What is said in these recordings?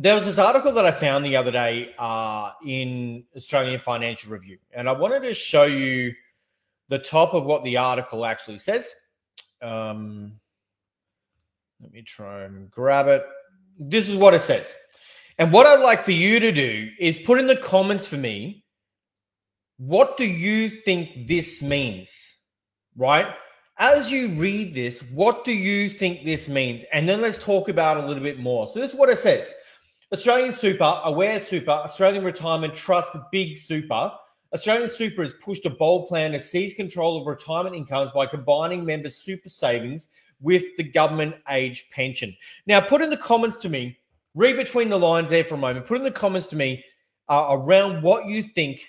there was this article that I found the other day in Australian Financial Review, and I wanted to show you the top of what the article actually says. Let me try and grab it. This is what it says. And what I'd like for you to do is put in the comments for me, what do you think this means, right? As you read this, what do you think this means? And then let's talk about it a little bit more. So this is what it says. Australian Super, Aware Super, Australian Retirement Trust, Big Super. Australian Super has pushed a bold plan to seize control of retirement incomes by combining members' super savings with the government age pension. Now, put in the comments to me, read between the lines there for a moment, put in the comments to me around what you think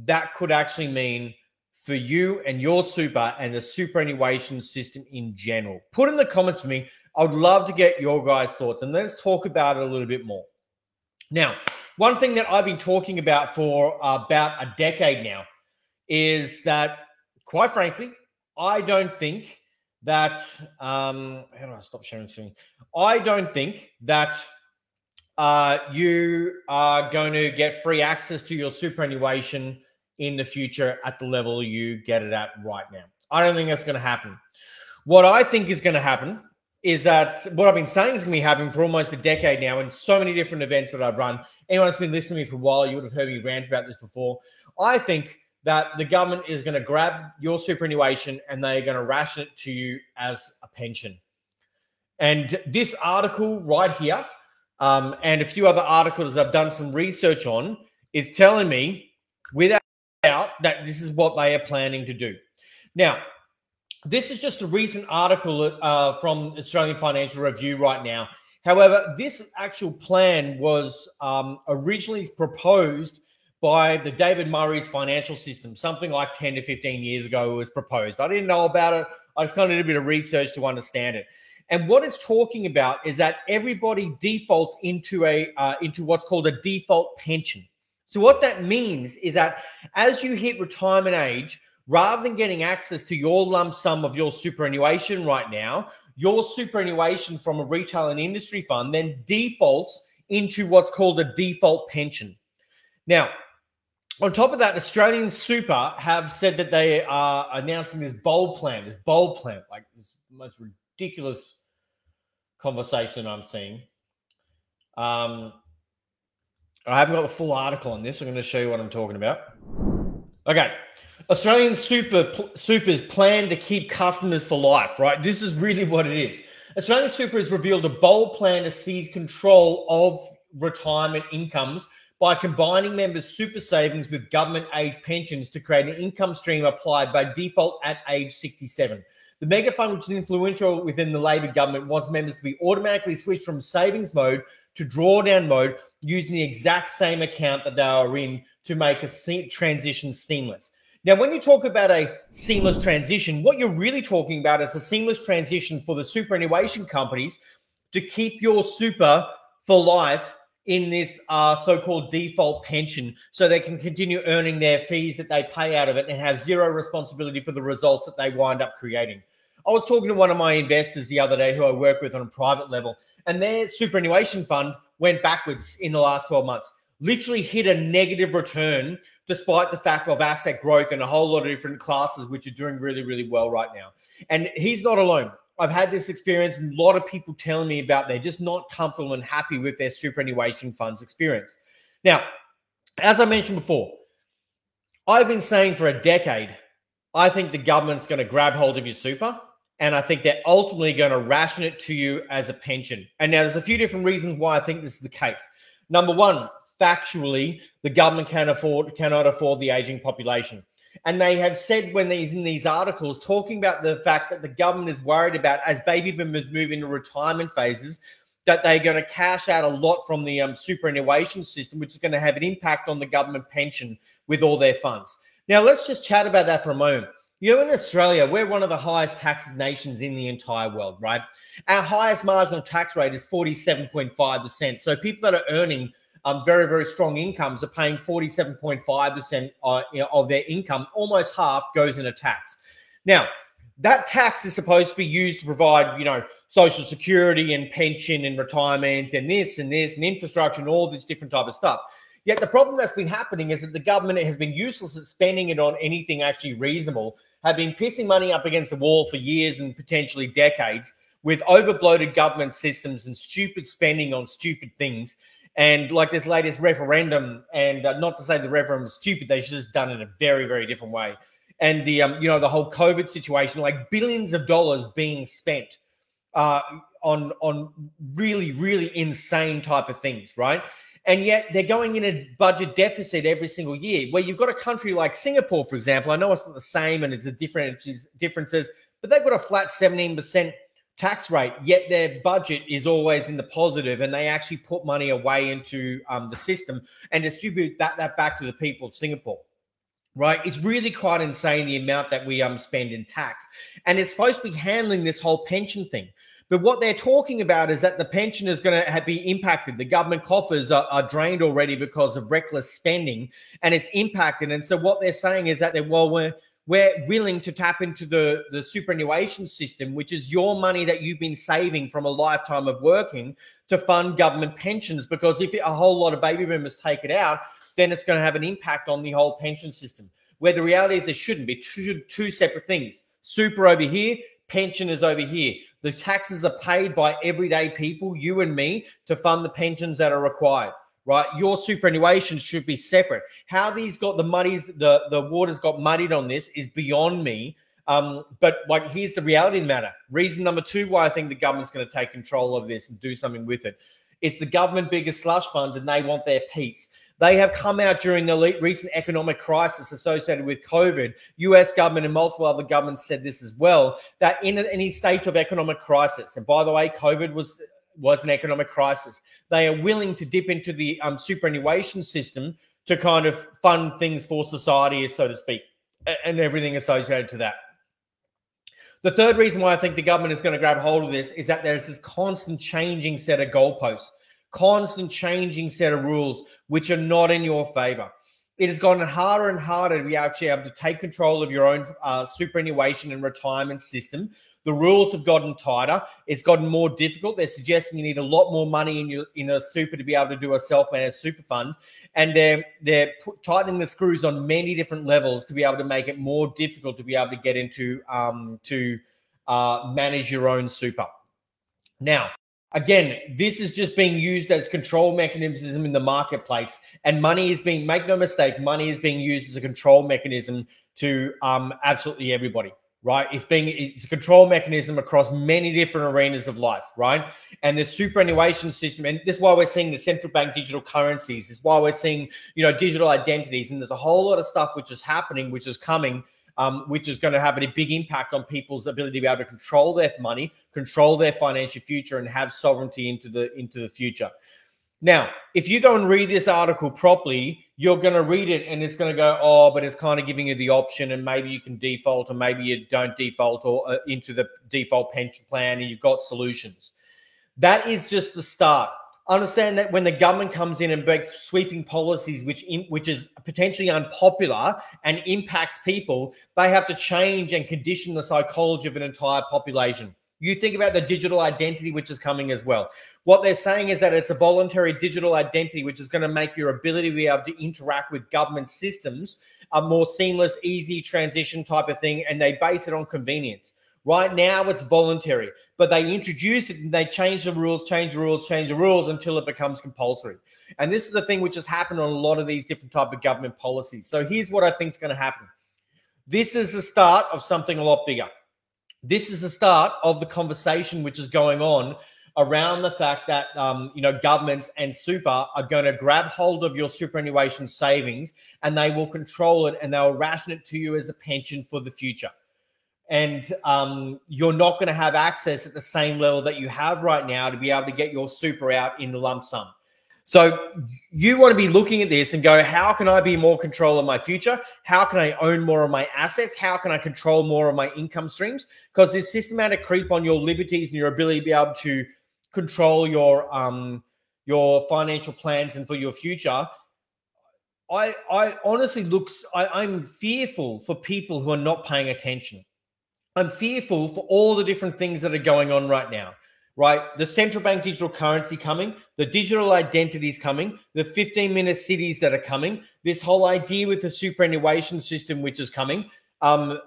that could actually mean for you and your super and the superannuation system in general. Put in the comments for me. I would love to get your guys' thoughts, and let's talk about it a little bit more. Now, one thing that I've been talking about for about a decade now is that, quite frankly, I don't think that, how do I stop sharing screen? I don't think that you are going to get free access to your superannuation in the future at the level you get it at right now. I don't think that's going to happen. What I think is going to happen is that what I've been saying is going to be happening for almost a decade now in so many different events that I've run. Anyone who's been listening to me for a while, you would have heard me rant about this before. I think that the government is going to grab your superannuation and they're going to ration it to you as a pension. And this article right here, and a few other articles I've done some research on, is telling me without doubt that this is what they are planning to do. Now, this is just a recent article from Australian Financial Review right now. However, this actual plan was originally proposed by the David Murray's financial system, something like 10 to 15 years ago it was proposed. I didn't know about it. I just kind of did a bit of research to understand it. And what it's talking about is that everybody defaults into what's called a default pension. So what that means is that as you hit retirement age, rather than getting access to your lump sum of your superannuation right now, your superannuation from a retail and industry fund then defaults into what's called a default pension. Now, on top of that, Australian Super have said that they are announcing this bold plan, like this most ridiculous conversation I'm seeing. I haven't got the full article on this. I'm going to show you what I'm talking about. Okay. Australian Super's plan to keep customers for life, right? This is really what it is. Australian Super has revealed a bold plan to seize control of retirement incomes by combining members' super savings with government age pensions to create an income stream applied by default at age 67. The mega fund, which is influential within the Labor government, wants members to be automatically switched from savings mode to drawdown mode using the exact same account that they are in to make a transition seamless. Now, when you talk about a seamless transition, what you're really talking about is a seamless transition for the superannuation companies to keep your super for life in this so-called default pension so they can continue earning their fees that they pay out of it and have zero responsibility for the results that they wind up creating. I was talking to one of my investors the other day who I work with on a private level, and their superannuation fund went backwards in the last 12 months, literally hit a negative return despite the fact of asset growth and a whole lot of different classes which are doing really, really well right now. And he's not alone. I've had this experience. A lot of people telling me about they're just not comfortable and happy with their superannuation funds experience. Now, as I mentioned before, I've been saying for a decade, I think the government's going to grab hold of your super, and I think they're ultimately going to ration it to you as a pension. And now there's a few different reasons why I think this is the case. Number one, factually, the government cannot afford the aging population. And they have said when they're in these articles talking about the fact that the government is worried about as baby boomers move into retirement phases, that they're going to cash out a lot from the superannuation system, which is going to have an impact on the government pension with all their funds. Now, let's just chat about that for a moment. You know, in Australia, we're one of the highest tax nations in the entire world, right? Our highest marginal tax rate is 47.5%. So people that are earning very, very strong incomes are paying 47.5% of their income. Almost half goes into tax. Now, that tax is supposed to be used to provide, you know, social security and pension and retirement and this and infrastructure and all this different type of stuff. Yet the problem that's been happening is that the government has been useless at spending it on anything actually reasonable, have been pissing money up against the wall for years and potentially decades with overbloated government systems and stupid spending on stupid things. And like this latest referendum, and not to say the referendum was stupid, they should have done it a very, very different way. And the you know, the whole COVID situation, like billions of dollars being spent on really, really insane type of things, right? And yet they're going in a budget deficit every single year, where you've got a country like Singapore, for example. I know it's not the same and it's a differences, but they've got a flat 17% tax rate, yet their budget is always in the positive, and they actually put money away into the system and distribute that back to the people of Singapore. Right, it's really quite insane the amount that we spend in tax, and it's supposed to be handling this whole pension thing. But what they're talking about is that the pension is going to be impacted. The government coffers are drained already because of reckless spending, and it's impacted. And so what they're saying is that we're willing to tap into the superannuation system, which is your money that you've been saving from a lifetime of working, to fund government pensions. Because if a whole lot of baby boomers take it out, then it's going to have an impact on the whole pension system, where the reality is there shouldn't be two separate things. Super over here, pension is over here. The taxes are paid by everyday people, you and me, to fund the pensions that are required, right? Your superannuation should be separate. How these got the waters got muddied on this is beyond me. But like, here's the reality of the matter. Reason number two why I think the government's going to take control of this and do something with it. It's the government biggest slush fund, and they want their piece. They have come out during the recent economic crisis associated with COVID. US government and multiple other governments said this as well, that in any state of economic crisis, and by the way, COVID was an economic crisis, they are willing to dip into the superannuation system to kind of fund things for society, so to speak, and everything associated to that. The third reason why I think the government is going to grab hold of this is that there's this constant changing set of goalposts, constant changing set of rules, which are not in your favor. It has gotten harder and harder to be actually able to take control of your own superannuation and retirement system. The rules have gotten tighter. It's gotten more difficult. They're suggesting you need a lot more money in a super to be able to do a self-managed super fund. And they're tightening the screws on many different levels to be able to make it more difficult to be able to get into manage your own super. Now, again, this is just being used as control mechanism in the marketplace, and money is being, make no mistake, money is being used as a control mechanism to absolutely everybody, right? It's a control mechanism across many different arenas of life, right? And the superannuation system, and this is why we're seeing the central bank digital currencies, this is why we're seeing, you know, digital identities, and there's a whole lot of stuff which is happening, which is coming, which is going to have a big impact on people's ability to be able to control their money, control their financial future, and have sovereignty into the future. Now, if you go and read this article properly, you're going to read it and it's going to go, oh, but it's kind of giving you the option, and maybe you can default, or maybe you don't default, or into the default pension plan, and you've got solutions. That is just the start. Understand that when the government comes in and makes sweeping policies, which is potentially unpopular and impacts people, they have to change and condition the psychology of an entire population. You think about the digital identity, which is coming as well. What they're saying is that it's a voluntary digital identity, which is going to make your ability to be able to interact with government systems a more seamless, easy transition type of thing, and they base it on convenience. Right now, it's voluntary, but they introduce it and they change the rules until it becomes compulsory. And this is the thing which has happened on a lot of these different type of government policies. So here's what I think is going to happen. This is the start of something a lot bigger. This is the start of the conversation which is going on around the fact that governments and super are going to grab hold of your superannuation savings, and they will control it, and they'll ration it to you as a pension for the future. And you're not going to have access at the same level that you have right now to be able to get your super out in the lump sum. So you want to be looking at this and go, how can I be more control of my future? How can I own more of my assets? How can I control more of my income streams? Because this systematic creep on your liberties and your ability to be able to control your financial plans and for your future, I honestly I'm fearful for people who are not paying attention. I'm fearful for all the different things that are going on right now, right? The central bank digital currency coming, the digital identities coming, the 15-minute cities that are coming, this whole idea with the superannuation system, which is coming, and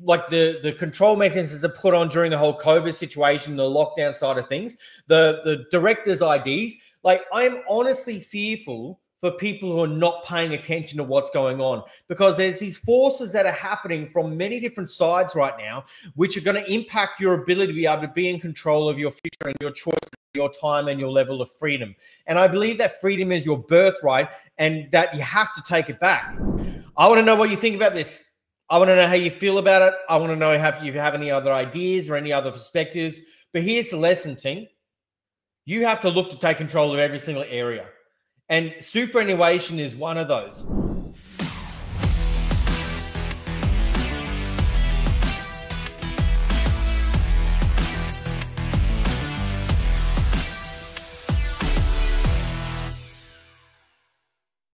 like the control mechanisms that are put on during the whole COVID situation, the lockdown side of things, the directors' IDs. Like, I'm honestly fearful for people who are not paying attention to what's going on, because there's these forces that are happening from many different sides right now, which are going to impact your ability to be able to be in control of your future and your choices, your time and your level of freedom. And I believe that freedom is your birthright and that you have to take it back. I want to know what you think about this. I want to know how you feel about it. I want to know if you have any other ideas or any other perspectives. But here's the lesson, team. You have to look to take control of every single area. And superannuation is one of those.